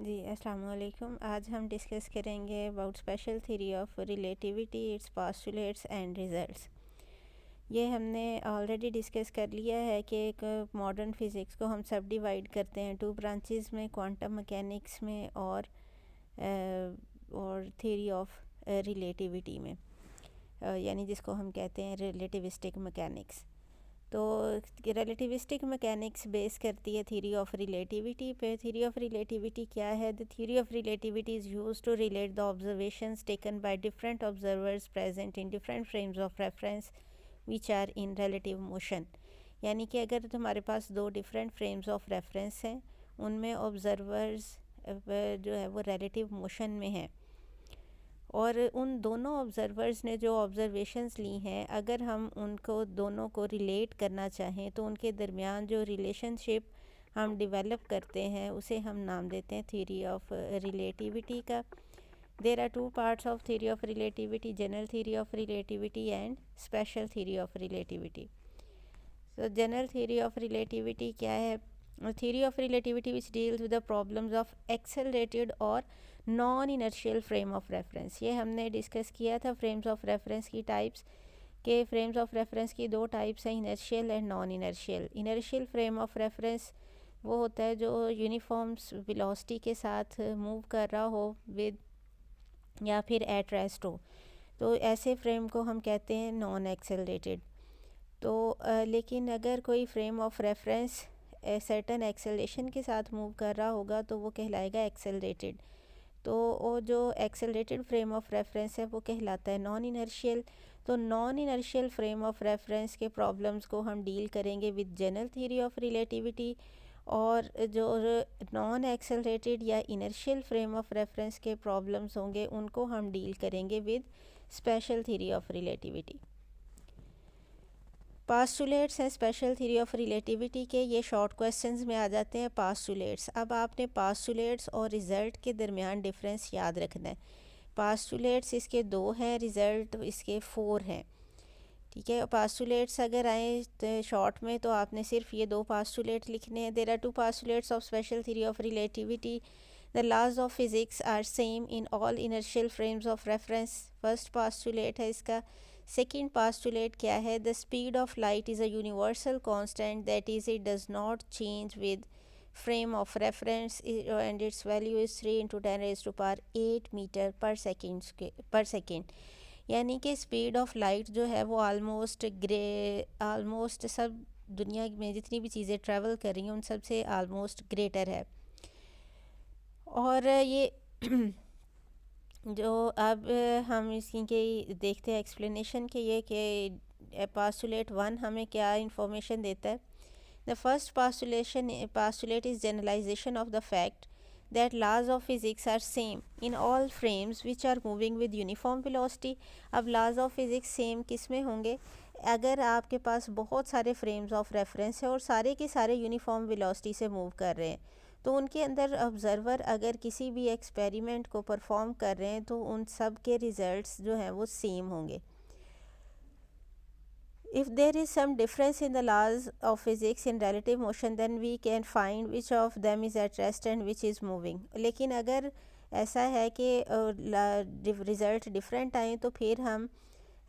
जी, अस्सलाम वालेकुम। आज हम डिस्कस करेंगे about special theory of relativity, it's postulates and results. ये हमने ऑलरेडी डिस्कस कर लिया है कि एक मॉडर्न फिज़िक्स को हम सब डिवाइड करते हैं टू ब्रांचेस में, क्वांटम मैकेनिक्स में और थ्योरी ऑफ रिलेटिविटी में, यानी जिसको हम कहते हैं रिलेटिविस्टिक मैकेनिक्स। तो रिलेटिविस्टिक मैकेनिक्स बेस करती है थ्योरी ऑफ रिलेटिविटी पे। थ्योरी ऑफ रिलेटिविटी क्या है? The theory of relativity is used to relate the observations taken by different observers present in different frames of reference which are in relative motion. यानी कि अगर हमारे पास दो different frames of reference हैं, उनमें observers जो है वो रिलेटिव मोशन में हैं, और उन दोनों ऑब्ज़र्वर्स ने जो ऑब्ज़र्वेशंस ली हैं, अगर हम उनको दोनों को रिलेट करना चाहें तो उनके दरमियान जो रिलेशनशिप हम डेवलप करते हैं उसे हम नाम देते हैं थ्योरी ऑफ रिलेटिविटी का। There are two parts of theory of relativity: general theory of relativity and special theory of relativity. तो जनरल थ्योरी ऑफ रिलेटिविटी क्या है? Theory of relativity which deals with the problems of accelerated और non inertial frame of reference. ये हमने discuss किया था frames of reference की types के। फ्रेम्स ऑफ रेफरेंस की दो टाइप्स हैं, inertial and non inertial. Inertial frame of reference वो होता है जो यूनिफॉर्म्स वेलोसिटी के साथ मूव कर रहा हो विद या फिर एट रेस्ट हो, तो ऐसे फ्रेम को हम कहते हैं नॉन एक्सेलरेटेड। तो लेकिन अगर कोई frame of reference certain acceleration के साथ मूव कर रहा होगा तो वो कहलाएगा एक्सेलरेटेड। तो वो जो एक्सेलरेटेड फ्रेम ऑफ रेफरेंस है वो कहलाता है नॉन इनर्शियल। तो non inertial frame of reference के प्रॉब्लम्स को हम डील करेंगे with general theory of relativity, और जो नॉन एक्सेलरेटेड या इनर्शियल फ्रेम ऑफ रेफरेंस के प्रॉब्लम्स होंगे उनको हम डील करेंगे with special theory of relativity. Postulates हैं स्पेशल थ्योरी ऑफ रिलेटिविटी के, ये शॉर्ट क्वेश्चंस में आ जाते हैं पास्टुलेट्स। अब आपने पास्टुलेट्स और रिज़ल्ट के दरमियान डिफरेंस याद रखना है। पास्टुलेट्स इसके 2 हैं, रिज़ल्ट इसके 4 हैं। ठीक है, पास्टुलेट्स अगर आए तो शॉर्ट में तो आपने सिर्फ ये 2 पास्टुलेट लिखने हैं। There are 2 postulates of special theory of relativity: the laws of physics are same in all inertial frames of reference. First postulate है इसका। सेकेंड पास्टुलेट क्या है? The speed of light is a universal constant, that is it does not change with frame of reference and its value is 3 × 10⁸ metre per second. यानी कि speed of light जो है वो almost सब दुनिया में जितनी भी चीज़ें ट्रैवल कर रही हैं उन सब से आलमोस्ट ग्रेटर है। और ये जो अब हम इसकी के देखते हैं एक्सप्लेनेशन के, ये कि पास्टुलेट 1 हमें क्या इंफॉर्मेशन देता है। The first postulate is generalisation of the fact that laws of physics are same in all frames which are moving with uniform velocity। अब laws of physics same किस में होंगे? अगर आपके पास बहुत सारे frames of reference है और सारे के सारे यूनिफॉर्म वेलोसिटी से मूव कर रहे हैं, तो उनके अंदर ऑब्ज़र्वर अगर किसी भी एक्सपेरिमेंट को परफॉर्म कर रहे हैं तो उन सब के रिज़ल्ट्स जो हैं वो सेम होंगे। If there is some difference in the laws of physics in relative motion, then we can find which of them is at rest and which is moving। लेकिन अगर ऐसा है कि रिज़ल्ट डिफरेंट आए तो फिर हम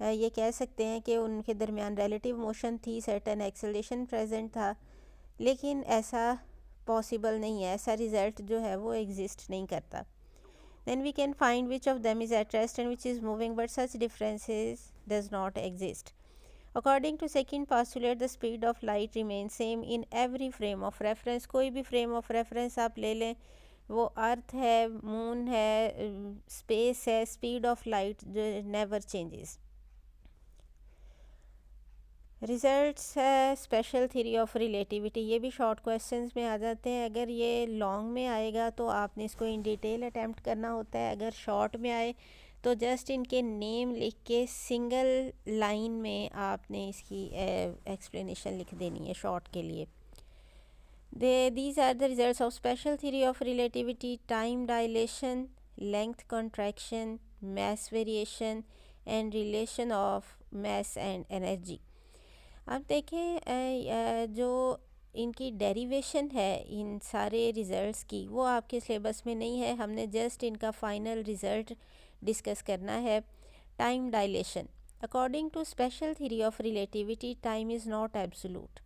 ये कह सकते हैं कि उनके दरमियान रिलेटिव मोशन थी, सर्टेन एक्सेलरेशन प्रेजेंट था, लेकिन ऐसा पॉसिबल नहीं है, ऐसा रिज़ल्ट जो है वो एग्जिस्ट नहीं करता। Then we can find which of them is at rest and which is moving, but such differences does not exist। According to second postulate, the speed of light remains same in every frame of reference। कोई भी frame of reference आप ले लें, वो अर्थ है, moon है, space है, speed of light जो नेवर चेंजेस। रिजल्ट्स है स्पेशल थ्योरी ऑफ रिलेटिविटी, ये भी शॉर्ट क्वेश्चंस में आ जाते हैं। अगर ये लॉन्ग में आएगा तो आपने इसको इन डिटेल अटैम्प्ट करना होता है, अगर शॉर्ट में आए तो जस्ट इनके नेम लिख के सिंगल लाइन में आपने इसकी एक्सप्लेनेशन लिख देनी है शॉर्ट के लिए। these are the results of special theory of relativity: time dilation, length contraction, mass variation and relation of mass and energy। अब देखें जो इनकी डेरिवेशन है इन सारे रिज़ल्ट्स की, वो आपके सिलेबस में नहीं है। हमने जस्ट इनका फाइनल रिज़ल्ट डिस्कस करना है। Time dilation. According to special theory of relativity, time is not absolute.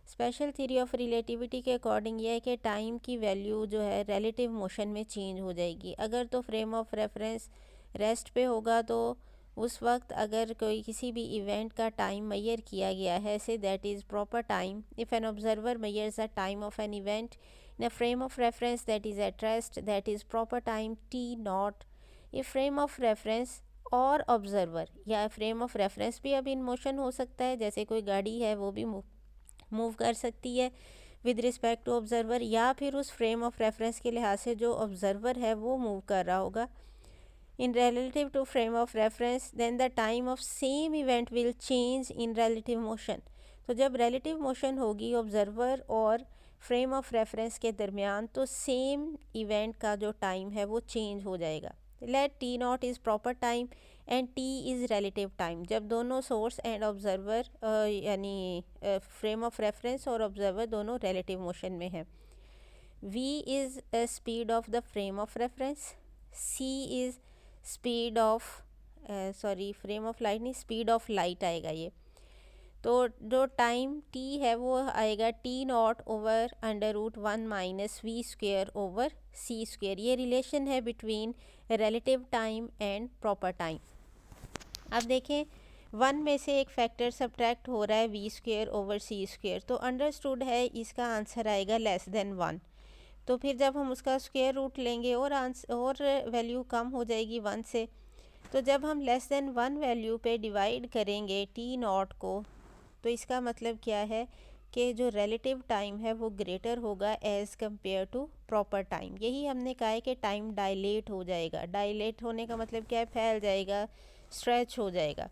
Special theory of relativity के अकॉर्डिंग यह है कि टाइम की वैल्यू जो है रिलेटिव मोशन में चेंज हो जाएगी। अगर तो फ्रेम ऑफ रेफरेंस रेस्ट पे होगा तो उस वक्त अगर कोई किसी भी इवेंट का टाइम मेजर किया गया है, say that is proper time. If an observer measures the time of an event in a frame of reference that is at rest, that is proper time T not. If frame of reference और observer, या frame of reference भी अब in motion हो सकता है, जैसे कोई गाड़ी है वो भी मूव कर सकती है विद रिस्पेक्ट टू ऑब्जर्वर, या फिर उस फ्रेम ऑफ रेफरेंस के लिहाज से जो ऑब्जर्वर है वो मूव कर रहा होगा in relative to frame of reference, then the time of same event will change in relative motion. तो जब relative motion होगी ऑब्जर्वर और फ्रेम ऑफ रेफरेंस के दरमियान, तो सेम इवेंट का जो टाइम है वो चेंज हो जाएगा। Let T not is proper time and T is relative time, जब दोनों सोर्स एंड ऑब्जर्वर यानी फ्रेम ऑफ रेफरेंस और ऑब्जर्वर दोनों रिलेटिव मोशन में है। v is speed of the frame of reference, c is speed of frame of light नहीं, speed of light आएगा ये। तो जो टाइम t है वो आएगा t not over √1 minus V square over c square. ये रिलेशन है between relative time and proper time. अब देखें, 1 में से एक फैक्टर सब्ट्रैक्ट हो रहा है V square over c square, तो अंडरस्टूड है इसका आंसर आएगा लेस देन 1। तो फिर जब हम उसका स्क्वायर रूट लेंगे और वैल्यू कम हो जाएगी 1 से, तो जब हम लेस देन 1 वैल्यू पे डिवाइड करेंगे टी नॉट को, तो इसका मतलब क्या है कि जो रिलेटिव टाइम है वो ग्रेटर होगा as compare to proper time. यही हमने कहा है कि टाइम डायलेट हो जाएगा। डायलेट होने का मतलब क्या है? फैल जाएगा, स्ट्रेच हो जाएगा।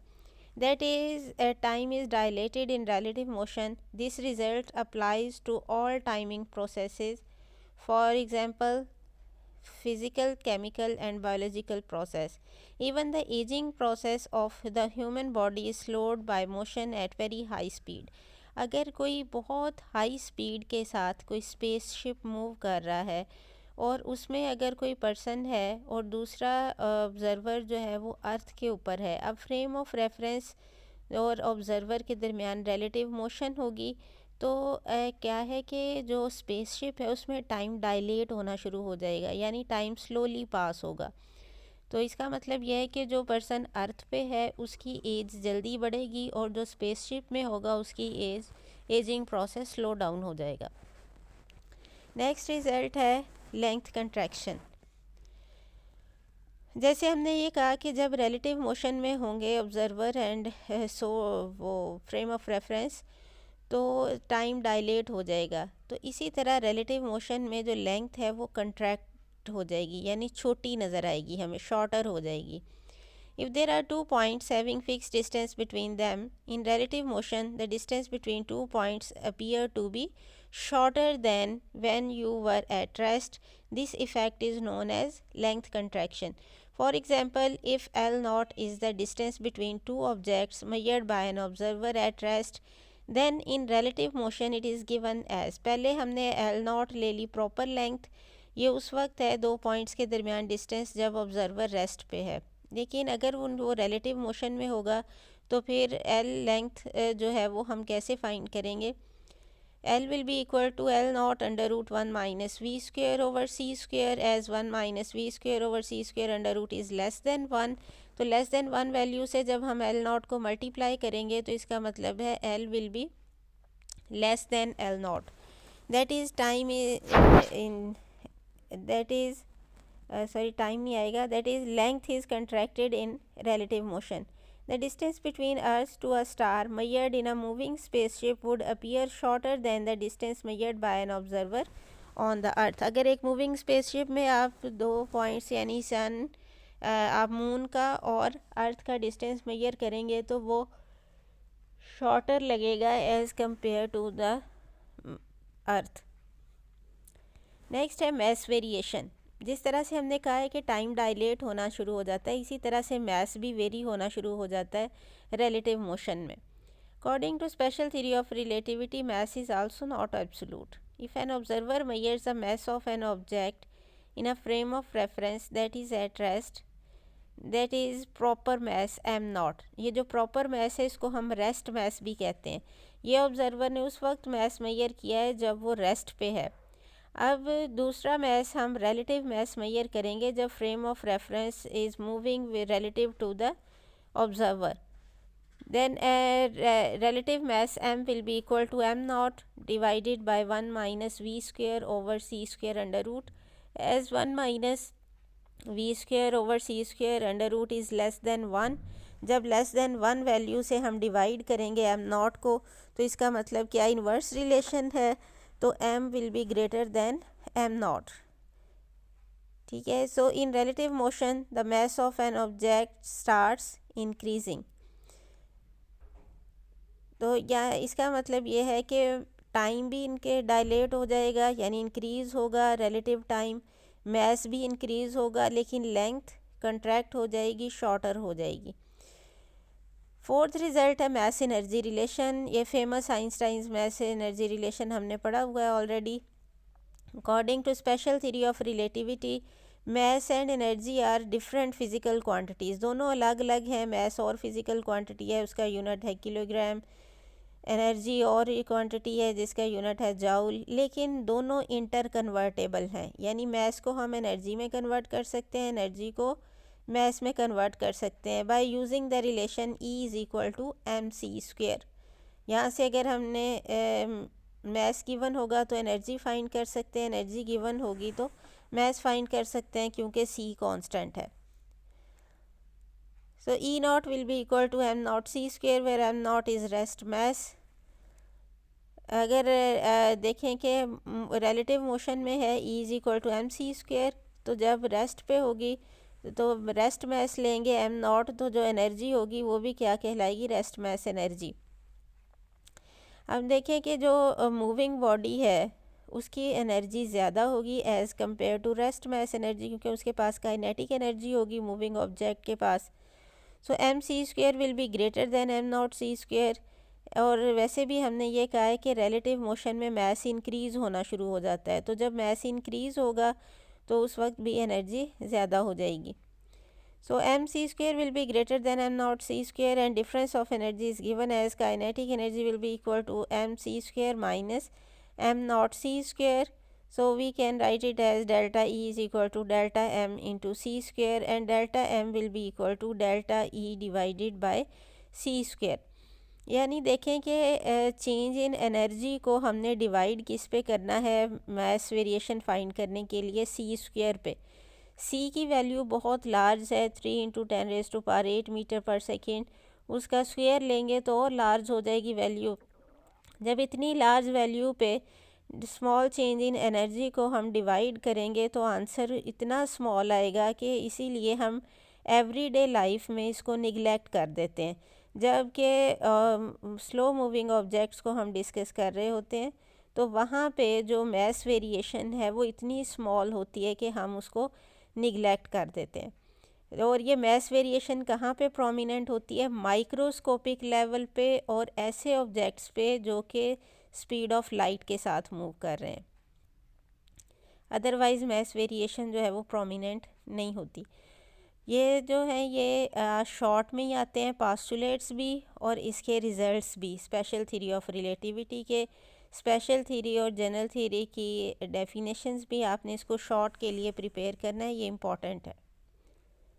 That is, time is dilated in relative motion. This result applies to all timing processes. For example, physical, chemical and biological process. Even the aging process of the human body is slowed by motion at very high speed. अगर कोई बहुत high speed के साथ कोई spaceship move कर रहा है और उसमें अगर कोई पर्सन है और दूसरा ऑब्ज़र्वर जो है वो अर्थ के ऊपर है, अब फ्रेम ऑफ रेफरेंस और ऑब्ज़र्वर के दरमियान रिलेटिव मोशन होगी, तो क्या है कि जो स्पेसशिप है उसमें टाइम डायलेट होना शुरू हो जाएगा, यानी टाइम स्लोली पास होगा। तो इसका मतलब यह है कि जो पर्सन अर्थ पे है उसकी एज जल्दी बढ़ेगी और जो स्पेसशिप में होगा उसकी एजिंग प्रोसेस स्लो डाउन हो जाएगा। नेक्स्ट रिजल्ट है लेंथ कंट्रैक्शन। जैसे हमने ये कहा कि जब रिलेटिव मोशन में होंगे ऑब्जर्वर एंड वो फ्रेम ऑफ रेफरेंस, तो टाइम डायलेट हो जाएगा। तो इसी तरह रिलेटिव मोशन में जो लेंथ है वो कंट्रैक्ट हो जाएगी, यानी छोटी नज़र आएगी, हमें शॉर्टर हो जाएगी। If there are 2 points having fixed distance between them, in relative motion, the distance between 2 points appear to be shorter than when you were at rest. This effect is known as length contraction. For example, if L naught is the distance between two objects measured by an observer at rest, then in relative motion it is given as, पहले हमने L naught ले ली proper length, ये उस वक्त है दो points के दरमियान डिस्टेंस जब ऑब्जर्वर रेस्ट पे है। लेकिन अगर वो रिलेटिव मोशन में होगा तो फिर एल लेंथ जो है वो हम कैसे फाइंड करेंगे? L will be equal to L not √1 minus V square over C square, as 1 minus V square over C square under root is less than 1। तो लेस देन 1 वैल्यू से जब हम एल नॉट को multiply करेंगे तो इसका मतलब है L will be less than L not. That is time in that is time नहीं आएगा, that is length is contracted in relative motion. The distance between earth to a star measured in a moving spaceship would appear shorter than the distance measured by an observer on the earth. अगर एक moving spaceship में आप दो points यानी सन आप moon का और अर्थ का डिस्टेंस मेजर करेंगे तो वो शॉर्टर लगेगा as compare to the earth. Next है मैस वेरिएशन। जिस तरह से हमने कहा है कि टाइम डायलेट होना शुरू हो जाता है, इसी तरह से मैस भी वेरी होना शुरू हो जाता है रिलेटिव मोशन में। According to special theory of relativity, mass is also not absolute. If an observer measures the mass of an object in a frame of reference that is at rest, that is proper mass m not. ये जो proper mass है इसको हम rest mass भी कहते हैं. ये observer ने उस वक्त mass मेजर किया है जब वो रेस्ट पे है. अब दूसरा मैस हम relative mass मेजर करेंगे जब frame of reference is moving relative to the observer. Then relative mass m will be equal to m naught divided by 1 minus v square over c square under root. As 1 minus v square over c square under root is less than 1, जब less than 1 value से हम divide करेंगे m not को, तो इसका मतलब क्या inverse relation है, तो m will be greater than m naught. ठीक है. So in relative motion the mass of an object starts increasing. तो या इसका मतलब ये है कि टाइम भी इनके डायलेट हो जाएगा, यानी इंक्रीज़ होगा रिलेटिव टाइम, मैस भी इंक्रीज़ होगा, लेकिन लेंथ कंट्रैक्ट हो जाएगी, शॉर्टर हो जाएगी. फोर्थ रिजल्ट है मैस एनर्जी रिलेशन. ये famous Einstein's mass energy relation हमने पढ़ा हुआ है already. According to special theory of relativity, mass and energy are different physical quantities. दोनों अलग अलग हैं. मैस और फिजिकल क्वांटिटी है, उसका यूनिट है किलोग्राम. एनर्जी और क्वांटिटी है जिसका यूनिट है जाउल. लेकिन दोनों इंटर कन्वर्टेबल हैं, यानी मैस को हम एनर्जी में कन्वर्ट कर सकते हैं, एनर्जी को मैस में कन्वर्ट कर सकते हैं by using the relation E is equal to M C square. यहाँ से अगर हमने मैस गिवन होगा तो एनर्जी फाइंड कर सकते हैं, एनर्जी गिवन होगी तो मैस फाइंड कर सकते हैं क्योंकि C कांस्टेंट है. So E naught will be equal to m naught c square where m naught is rest mass. अगर देखें कि रिलेटिव मोशन में है E is equal to M C square, तो जब रेस्ट पे होगी तो रेस्ट मैस लेंगे m नॉट, तो जो एनर्जी होगी वो भी क्या कहलाएगी, रेस्ट मैस एनर्जी. अब देखें कि जो मूविंग बॉडी है उसकी एनर्जी ज़्यादा होगी as compare to rest mass energy, क्योंकि उसके पास काइनेटिक एनर्जी होगी मूविंग ऑब्जेक्ट के पास. So m C square will be greater than m naught c square. और वैसे भी हमने ये कहा है कि रिलेटिव मोशन में मैस इंक्रीज़ होना शुरू हो जाता है, तो जब मैस इंक्रीज़ होगा तो उस वक्त भी एनर्जी ज़्यादा हो जाएगी. So m C square will be greater than m naught c square and difference of energy is given as kinetic energy will be equal to M C square minus m naught c square. So we can write it as delta E is equal to delta m into c square, and delta m will be equal to delta E divided by c square. यानी देखें कि change in energy को हमने divide किस पे करना है mass variation find करने के लिए, c स्क्वेयर पे. c की वैल्यू बहुत लार्ज है, 3 इंटू 10⁻⁸ मीटर पर सेकेंड. उसका स्क्वेयर लेंगे तो और लार्ज हो जाएगी वैल्यू. जब इतनी लार्ज वैल्यू पे स्मॉल चेंज इन एनर्जी को हम डिवाइड करेंगे तो आंसर इतना स्मॉल आएगा कि इसीलिए हम एवरीडे लाइफ में इसको निगलेक्ट कर देते हैं. जबकि स्लो मूविंग ऑब्जेक्ट्स को हम डिस्कस कर रहे होते हैं तो वहाँ पे जो मैस वेरिएशन है वो इतनी स्मॉल होती है कि हम उसको निगलेक्ट कर देते हैं. और ये मैस वेरिएशन कहाँ पे प्रोमिनेंट होती है, माइक्रोस्कोपिक लेवल पे और ऐसे ऑब्जेक्ट्स पे जो कि स्पीड ऑफ लाइट के साथ मूव कर रहे हैं. अदरवाइज़ मैस वेरिएशन जो है वो प्रोमिनेंट नहीं होती. ये जो है ये शॉर्ट में ही आते हैं पास्टुलेट्स भी और इसके रिजल्ट्स भी स्पेशल थ्योरी ऑफ रिलेटिविटी के. स्पेशल थ्योरी और जनरल थ्योरी की डेफिनेशंस भी आपने इसको शॉर्ट के लिए प्रिपेयर करना है, ये इम्पॉर्टेंट है.